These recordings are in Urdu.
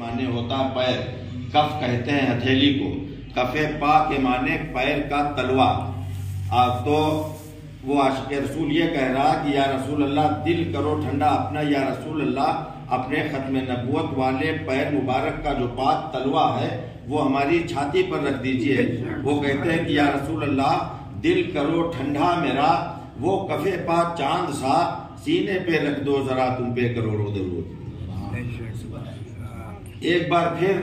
معنی ہوتا ہے پیر، کف کہتے ہیں ہتھیلی کو، کف پا کے معنی پیر کا تلوا۔ تو وہ عاشق رسول یہ کہہ رہا کہ یا رسول اللہ دل کرو ٹھنڈا اپنا، یا رسول اللہ اپنے ختم نبوت والے پیر مبارک کا جو پاک تلوا ہے وہ ہماری چھاتی پر رکھ دیجئے۔ وہ کہتے ہیں کہ یا رسول اللہ دل کرو ٹھنڈا میرا، وہ کف پا چاند سا سینے پہ رکھ دو ذرا تم پہ کروڑوں درود۔ ایک بار پھر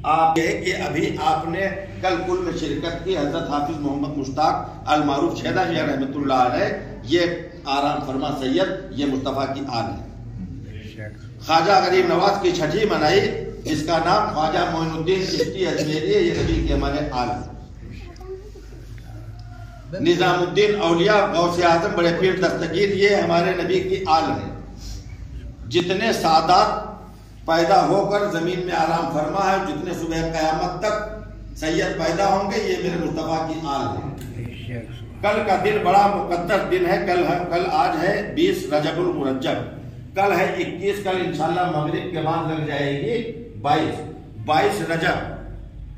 آپ کہ ابھی آپ نے کل کل میں شرکت کی، حضرت حافظ محمد مشتاق المعروف چھیدا میاں رحمۃ اللہ علیہ، یہ آرام فرما سید، یہ مصطفیٰ کی آل ہے۔ خواجہ غریب نواز کی چھٹی منائی جس کا نام خواجہ معین الدین چشتی اجمیری ہے، یہ نبی کے ہمارے آل ہے۔ نظام الدین اولیاء غوث اعظم بڑے پیر دستگیر، یہ ہمارے نبی کی آل ہے۔ جتنے سادات پیدا ہو کر زمین میں آرام فرما ہے، جتنے صبح قیامت تک سید پیدا ہوں گے، یہ میرے مصطفیٰ کی آل ہے۔ کل کا دن بڑا مقدس دن ہے، کل آج ہے 20 رجب المرجب، کل ہے 21، کل انشاءاللہ مغرب کے بعد لگ جائے گی 22 رجب۔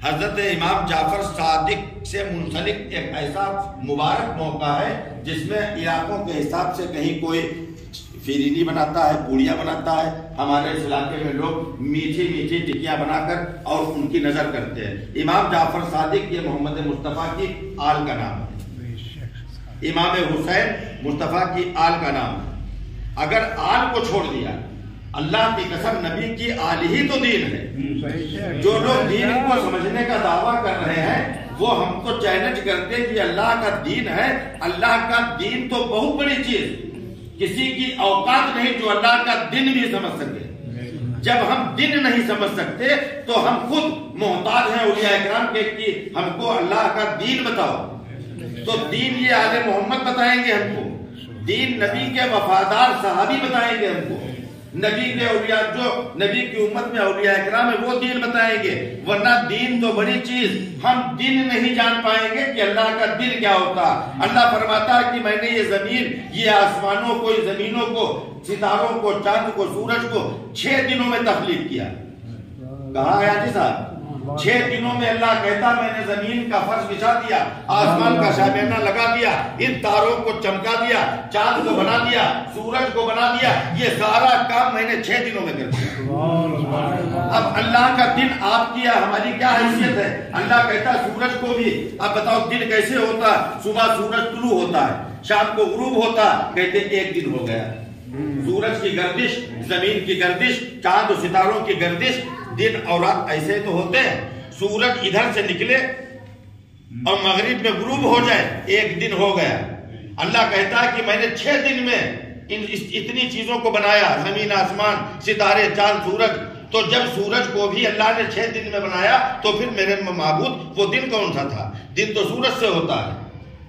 حضرت امام جعفر صادق سے منسلک ایک ایسا مبارک موقع ہے جس میں علاقوں کے حساب سے کہیں کوئی فیرینی بناتا ہے، پوڑیاں بناتا ہے، ہمارے اس علاقے میں لوگ میٹھی میٹھی ٹکیاں بنا کر اور ان کی نظر کرتے ہیں۔ امام جعفر صادق یہ محمد مصطفیٰ کی آل کا نام ہے، امام حسین مصطفیٰ کی آل کا نام ہے۔ اگر آل کو چھوڑ دیا، اللہ کی قسم نبی کی آل ہی تو دین ہے۔ جو لوگ دین کو سمجھنے کا دعویٰ کر رہے ہیں وہ ہم کو چیلنج کرتے ہیں کہ اللہ کا دین ہے۔ اللہ کا دین تو بہت بڑی چیز، کسی کی اوقات نہیں جو اللہ کا دن بھی سمجھ سکے۔ جب ہم دن نہیں سمجھ سکتے تو ہم خود محتاج ہیں اولیاء اکرام کے کہ ہم کو اللہ کا دین بتاؤ۔ تو دین یہ آل محمد بتائیں گے ہم کو، دین نبی کے وفادار صحابی بتائیں گے ہم کو، نبی کے اولیاء جو نبی کی امت میں اولیاء اکرام ہے وہ دین بتائیں گے، ورنہ دین تو بڑی چیز، ہم دین نہیں جان پائیں گے کہ اللہ کا دین کیا ہوتا۔ اللہ فرماتا ہے کہ میں نے یہ زمین، یہ آسمانوں کو، یہ زمینوں کو، ستاروں کو، چاند کو، سورج کو 6 دنوں میں تخلیق کیا۔ کہاں ہے حاجی صاحب؟ 6 دنوں میں اللہ کہتا میں نے زمین کا فرش بچھا دیا، آسمان کا شامیانہ لگا دیا، ان تاروں کو چمکا دیا، چاند کو بنا دیا، سورج کو بنا دیا، یہ سارا کام میں نے 6 دنوں میں کر دیا۔ اب اللہ کا دن آپ کیا، ہماری کیا حیثیت ہے؟ اللہ کہتا سورج کو بھی، اب بتاؤ دن کیسے ہوتا ہے؟ صبح سورج طلوع ہوتا ہے، شام کو غروب ہوتا ہے، کہتے 1 دن ہو گیا۔ سورج کی گردش، زمین کی گردش، چاند و ستاروں کی گردش، دن اور رات ایسے تو ہوتے ہیں۔ سورج ادھر سے نکلے اور مغرب میں غروب ہو جائے، 1 دن ہو گیا۔ اللہ کہتا ہے کہ میں نے 6 دن میں اتنی چیزوں کو بنایا، زمین، آسمان، ستارے، چاند، سورج۔ تو جب سورج کو بھی اللہ نے 6 دن میں بنایا تو پھر میرے معبود وہ دن کون سا تھا؟ دن تو سورج سے ہوتا ہے،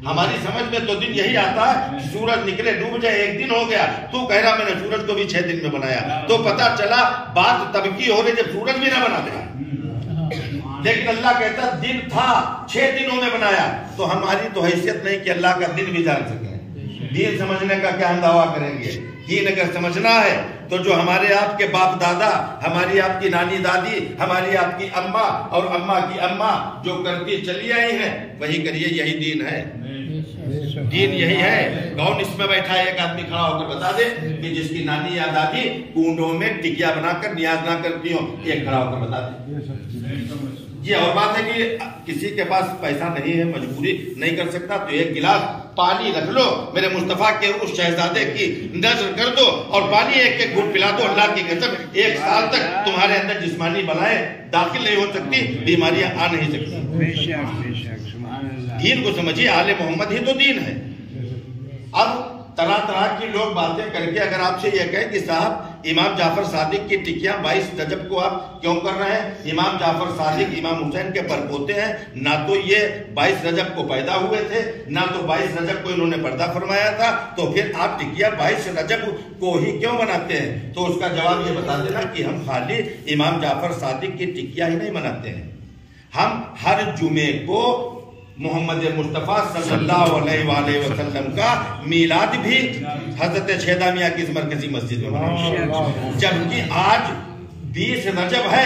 ہماری سمجھ میں تو دن یہی آتا ہے کہ سورج نکلے ڈوب جائے 1 دن ہو گیا۔ تو کہہ رہا میں نے سورج کو بھی 6 دن میں بنایا، تو پتا چلا بات تب کی ہو رہی جب سورج بھی نہ بنا تھا، لیکن اللہ کہتا دن تھا 6 دنوں میں بنایا۔ تو ہماری تو حیثیت نہیں کہ اللہ کا دن بھی جان سکیں۔ دین سمجھنے کا کیا ہم دعویٰ کریں گے؟ دین اگر سمجھنا ہے تو جو ہمارے آپ کے باپ دادا، ہماری آپ کی نانی دادی، ہماری آپ کی اماں اور اماں کی اماں جو کرتی چلی آئی ہیں وہی کریے، یہی دین ہے۔ دین یہی ہے۔ کون اس میں بیٹھا ہے؟ ایک آدمی کھڑا ہو کر بتا دے کہ جس کی نانی یا دادی کنڈوں میں ٹکیا بنا کر نیاز نہ کرتی ہوں، ایک کھڑا ہو کر بتا دے۔ یہ اور بات ہے کہ کسی کے پاس پیسہ نہیں ہے، مجبوری نہیں کر سکتا، تو 1 گلاس پانی رکھ لو، میرے مصطفیٰ کے اس شہزادے کی نظر کر دو اور پانی 1 گھونٹ پلا دو، اللہ کی قسم 1 سال تک تمہارے اندر جسمانی بلائیں داخل نہیں ہو سکتی، بیماریاں آ نہیں سکتی۔ دین کو سمجھیے، آل محمد ہی تو دین ہے۔ اب طرح طرح کی لوگ باتیں کر کے اگر آپ سے یہ کہیں کہ صاحب امام جعفر صادق کی ٹکیاں 22 رجب کو آپ کیوں کر رہے ہیں؟ امام جعفر صادق امام حسین کے پرپوتے ہیں، نہ تو یہ 22 رجب کو پیدا ہوئے تھے، نہ تو 22 رجب کو انہوں نے پردہ فرمایا تھا، تو پھر آپ ٹکیاں 22 رجب کو ہی کیوں بناتے ہیں؟ تو اس کا جواب یہ بتا دینا کہ ہم خالی امام جعفر صادق کی ٹکیاں ہی نہیں مناتے ہیں، ہم ہر جمعے کو محمد مصطفیٰ صلی اللہ علیہ وآلہ وسلم کا میلاد بھی حضرت چھیدا میاں کی مرکزی مسجد میں مناتے ہیں۔ جبکہ آج 20 رجب ہے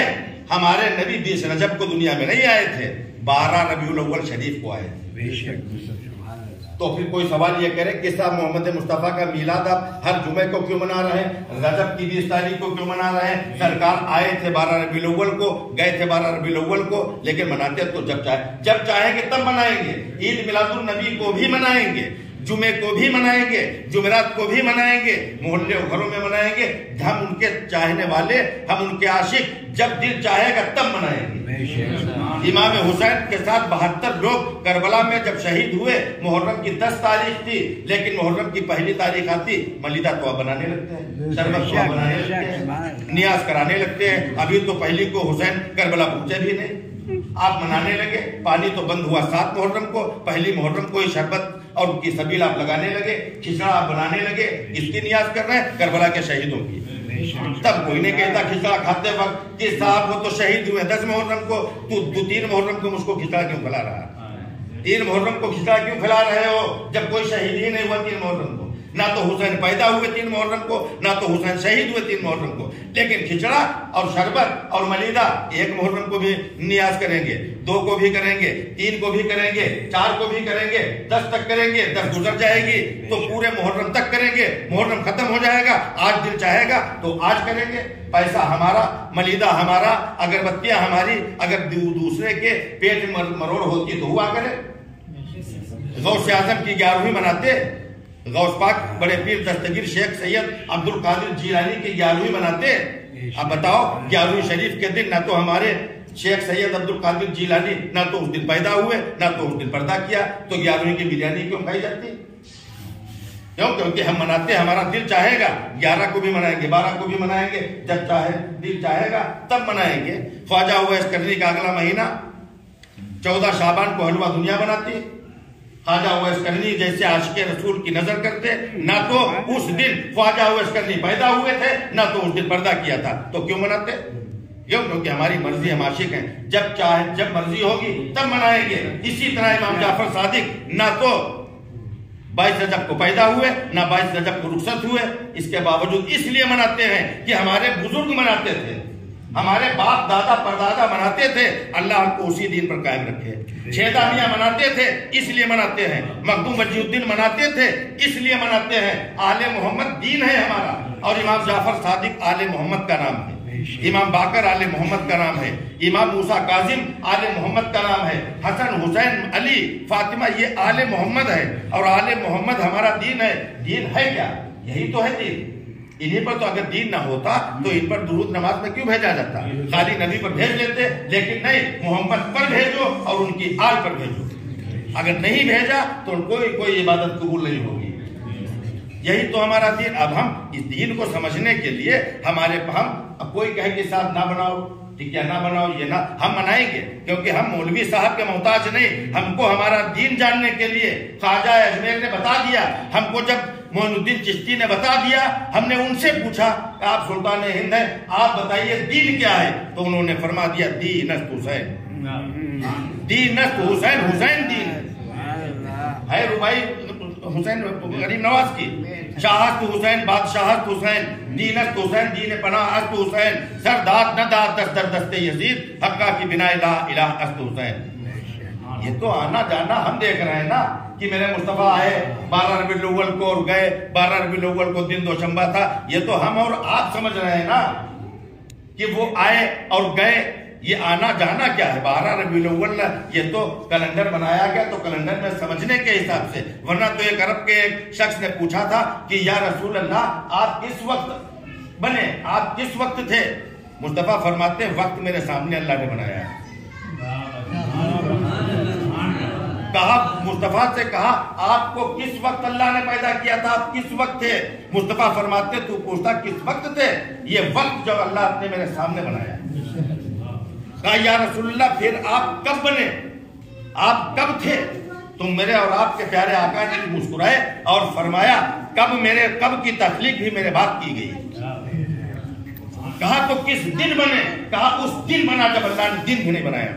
ہمارے نبی 20 رجب کو دنیا میں نہیں آئے تھے، 12 ربیع الاول شریف کو آئے تھے۔ تو پھر کوئی سوال یہ کرے کہ صاحب محمد مصطفیٰ کا میلاد آپ ہر جمعے کو کیوں منا رہے ہیں، رجب کی 20 تاریخ کو کیوں منا رہے ہیں؟ سرکار آئے تھے 12 ربیع الاول کو، گئے تھے 12 ربیع الاول کو، لیکن مناتے تو جب چاہیں گے تب منائیں گے۔ عید میلاد النبی کو بھی منائیں گے، جمعے کو بھی منائیں گے، جمعرات کو بھی منائیں گے، محلے و گھروں میں منائیں گے۔ ہم ان کے چاہنے والے، ہم ان کے عاشق، جب دل چاہے گا تب منائیں گے۔ امام حسین کے ساتھ 72 لوگ کربلا میں جب شہید ہوئے، محرم کی 10 تاریخ تھی، لیکن محرم کی پہلی تاریخ آتی، ملیدہ تو بنانے لگتے ہیں، شربت تو بنانے لگتے ہیں، نیاز کرانے لگتے ہیں۔ ابھی تو پہلی کو حسین کربلا پہنچے بھی نہیں، آپ منانے لگے۔ پانی تو بند ہوا 7 محرم کو، پہلی محرم کو ہی شربت اور ان کی سبیل آپ لگانے لگے، کھچڑا آپ بنانے لگے، اس کی نیاز کر رہے ہیں کربلا کے شہیدوں کی۔ تب کوئی نہیں کہتا کھچڑا کھاتے وقت کہ صاحب وہ تو شہید ہوئے 10 محرم کو، تو 3 محرم کو مجھ کو کھچڑا کیوں کھلا رہا ہے؟ 3 محرم کو کھچڑا کیوں کھلا رہے ہو جب کوئی شہید ہی نہیں ہوا 3 محرم کو؟ نہ تو حسین پیدا ہوئے 3 محرم کو، نہ تو حسین شہید ہوئے 3 محرم کو، لیکن کھچڑا اور شربت اور ملیدہ 1 محرم کو بھی نیاز کریں گے، 2 کو بھی کریں گے، 3 کو بھی کریں گے، 4 کو بھی کریں گے، 10 تک کریں گے، 10 گزر جائے گی تو پورے محرم تک کریں گے، محرم ختم ہو جائے گا، آج دل چاہے گا تو آج کریں گے۔ پیسہ ہمارا، ملیدہ ہمارا، اگربتیاں ہماری، اگر دوسرے کے پیٹ مروڑ ہوتی تو ہوا کرے۔ غوث اعظم کی 11ویں مناتے، غوث پاک بڑے پیر دستگیر شیخ سید عبد القادر جیلانی کی 11ویں مناتے۔ اب بتاؤ 11ویں شریف کے دن نہ تو ہمارے شیخ سید عبد القادر جیلانی نہ تو اس دن پیدا ہوئے، نہ تو اس دن پردہ کیا، تو 11ویں کی بریانی کیوں کھائی جاتی؟ کیوں؟ کیونکہ ہم مناتے، ہمارا دل چاہے گا 11 کو بھی منائیں گے، 12 کو بھی منائیں گے، جب چاہے دل چاہے گا تب منائیں گے۔ خواجہ اویس کرنی کا اگلا مہینہ 14 شعبان کو حلوہ دنیا بناتی۔ خواجہ اویس کرنی جیسے عاشق رسول کی نظر کرتے، نہ تو اس دن خواجہ اویس کرنی پیدا ہوئے تھے، نہ تو اس دن پردہ کیا تھا، تو کیوں مناتے؟ کیونکہ ہماری مرضی، ہم عاشق ہیں، جب مرضی ہوگی تب منائیں گے۔ اسی طرح امام جعفر صادق نہ تو 22 رجب کو پیدا ہوئے، نہ 22 رجب کو رخصت ہوئے، اس کے باوجود اس لیے مناتے ہیں کہ ہمارے بزرگ مناتے تھے، ہمارے باپ دادا پردادا مناتے تھے، اللہ ہم کو اسی دین پر قائم رکھے۔ 6 دامیاں مناتے تھے، اس لیے مناتے ہیں۔ مخدوم وجیہ الدین مناتے تھے، اس لیے مناتے ہیں۔ آل محمد دین ہے ہمارا، اور امام جعفر صادق آل محمد کا نام ہے، امام باقر آل محمد کا نام ہے، امام موسیٰ کاظم آل محمد کا نام ہے، حسن حسین علی فاطمہ یہ آل محمد ہے، اور آل محمد ہمارا دین ہے۔ دین ہے کیا؟ یہی تو ہے دین۔ انہی پر تو اگر دین نہ ہوتا تو ان پر درود نماز میں کیوں بھیجا جاتا؟ خالی نبی پر بھیج لیتے، لیکن نہیں، محمد پر بھیجو اور ان کی آل پر بھیجو۔ اگر نہیں بھیجا تو کوئی عبادت قبول نہیں ہوگی۔ یہی تو ہمارا دین۔ اب ہم اس دین کو سمجھنے کے لیے ہم اب کوئی کہے کہ صاحب نہ بناؤ، ٹھیک ہے نہ بناؤ، یہ نہ، ہم منائیں گے، کیونکہ ہم مولوی صاحب کے محتاج نہیں۔ ہم کو ہمارا دین جاننے کے لیے خواجہ اجمیر نے بتا دیا، ہم کو جب معین الدین چشتی نے بتا دیا، ہم نے ان سے پوچھا کہ آپ سلطان ہند ہیں، آپ بتائیے دین کیا ہے؟ تو انہوں نے فرما دیا دین است حسین، دین است حسین، حسین دین ہے۔ ربائی حسین غریب نواز کی، شاہست حسین بادشاہت حسین، دین است حسین دین پناہ است حسین، سرداد نہ داد دست در دست یزید، حقہ کی بنا الہ الہ است حسین۔ یہ تو آنا جانا ہم دیکھ رہے ہیں نا کہ میرے مصطفیٰ آئے 12 ربیع الاول کو اور گئے، 12 ربیع الاول کو دن دوشنبہ تھا۔ یہ تو ہم اور آپ سمجھ رہے ہیں نا کہ وہ آئے اور گئے، یہ آنا جانا کیا ہے؟ 12 ربیع الاول یہ تو کیلنڈر بنایا گیا تو کیلنڈر میں سمجھنے کے حساب سے، ورنہ تو ایک عرب کے ایک شخص نے پوچھا تھا کہ یا رسول اللہ آپ کس وقت بنے، آپ کس وقت تھے؟ مصطفیٰ فرماتے ہیں وقت میرے سامنے اللہ نے بنایا ہے۔ کہا مصطفیٰ سے کہا آپ کو کس وقت اللہ نے پیدا کیا تھا، آپ کس وقت تھے؟ مصطفیٰ فرماتے تو پوچھتا کس وقت تھے؟ یہ وقت جو اللہ نے میرے سامنے بنایا۔ کہا یا رسول اللہ پھر آپ کب بنے، آپ کب تھے؟ تو میرے اور آپ کے پیارے آقا نے مسکرائے اور فرمایا کب کی تخلیق بھی میرے بعد کی گئی۔ کہا تو کس دن بنے؟ کہا اس دن بنا جب اللہ نے دن بھی نہیں بنایا۔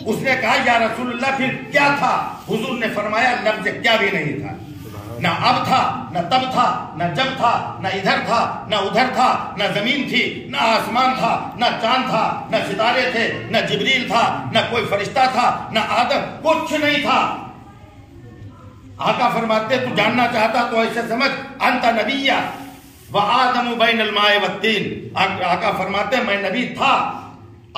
اس نے کہا یا رسول اللہ پھر کیا تھا؟ حضور نے فرمایا لفظ کیا بھی نہیں تھا، نہ اب تھا نہ تب تھا نہ جب تھا نہ ادھر تھا نہ ادھر تھا نہ زمین تھی نہ آسمان تھا نہ چاند تھا نہ ستارے تھے نہ جبریل تھا نہ کوئی فرشتہ تھا نہ آدم، کچھ نہیں تھا۔ آقا فرماتے تو جاننا چاہتا تو ایسے سمجھ انت نبی و آدم بین الماء والطین۔ آقا فرماتے میں نبی تھا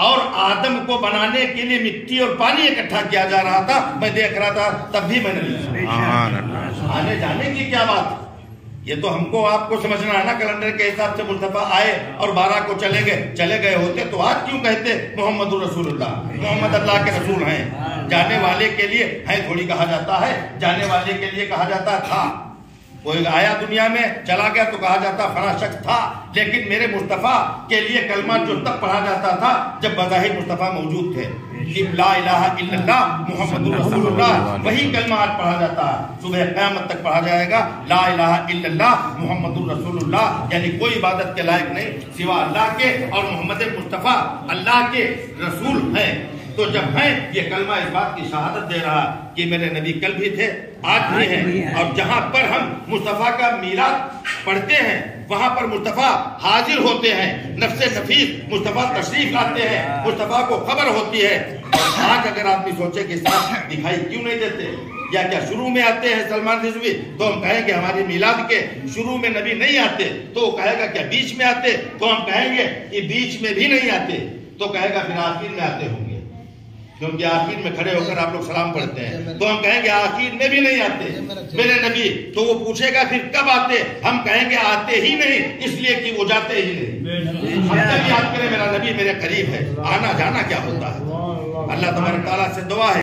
اور آدم کو بنانے کے لیے مٹی اور پانی اکٹھا کیا جا رہا تھا، میں دیکھ رہا تھا، تب بھی میں نبی تھا۔ آنے جانے کی کیا بات، یہ تو ہم کو آپ کو سمجھنا ہے نا، کیلنڈر کے حساب سے مصطفیٰ آئے اور 12 کو چلے گئے ہوتے تو آج کیوں کہتے محمد رسول اللہ، محمد اللہ کے رسول ہیں۔ جانے والے کے لیے ہے تھوڑی کہا جاتا ہے، جانے والے کے لیے کہا جاتا تھا۔ کوئی آیا دنیا میں چلا گیا تو کہا جاتا فلاں شخص تھا، لیکن میرے مصطفیٰ کے لیے کلمہ جو تب پڑھا جاتا تھا جب بظاہر مصطفیٰ موجود تھے، لا الہ الا اللہ محمد رسول اللہ، وہی کلمہ آج پڑھا جاتا ہے، صبح قیامت تک پڑھا جائے گا لا الہ الا اللہ محمد رسول اللہ، یعنی کوئی عبادت کے لائق نہیں سوا اللہ کے، اور محمد مصطفیٰ اللہ کے رسول ہیں۔ تو جب ہیں یہ کلمہ اس بات کی شہادت دے رہا کہ میرے نبی کل بھی تھے آج بھی ہیں، اور جہاں پر ہم مصطفیٰ کا میلاد پڑھتے ہیں وہاں پر مصطفیٰ حاضر ہوتے ہیں، نفس نفیس مصطفیٰ تشریف لاتے ہیں، مصطفیٰ کو خبر ہوتی ہے۔ آج اگر آدمی سوچے کہ ساتھ دکھائی کیوں نہیں دیتے، یا کیا شروع میں آتے ہیں سلمان رضوی تو ہم کہیں گے ہماری میلاد کے شروع میں نبی نہیں آتے، تو وہ کہے گا کیا بیچ میں آتے، تو ہم کہیں گے کہ بیچ میں بھی نہیں آتے، تو کہے گا پھر آخر میں آتے ہوں گے، کیونکہ آخر میں کھڑے ہو کر آپ لوگ سلام پڑھتے ہیں، تو ہم کہیں گے آخر میں بھی نہیں آتے میرے نبی، تو وہ پوچھے گا پھر کب آتے، ہم کہیں گے آتے ہی نہیں، اس لیے کہ وہ جاتے ہی نہیں۔ ہم جب یاد کریں میرا نبی میرے قریب ہے، آنا جانا کیا ہوتا ہے۔ اللہ تبارک تعالیٰ سے دعا ہے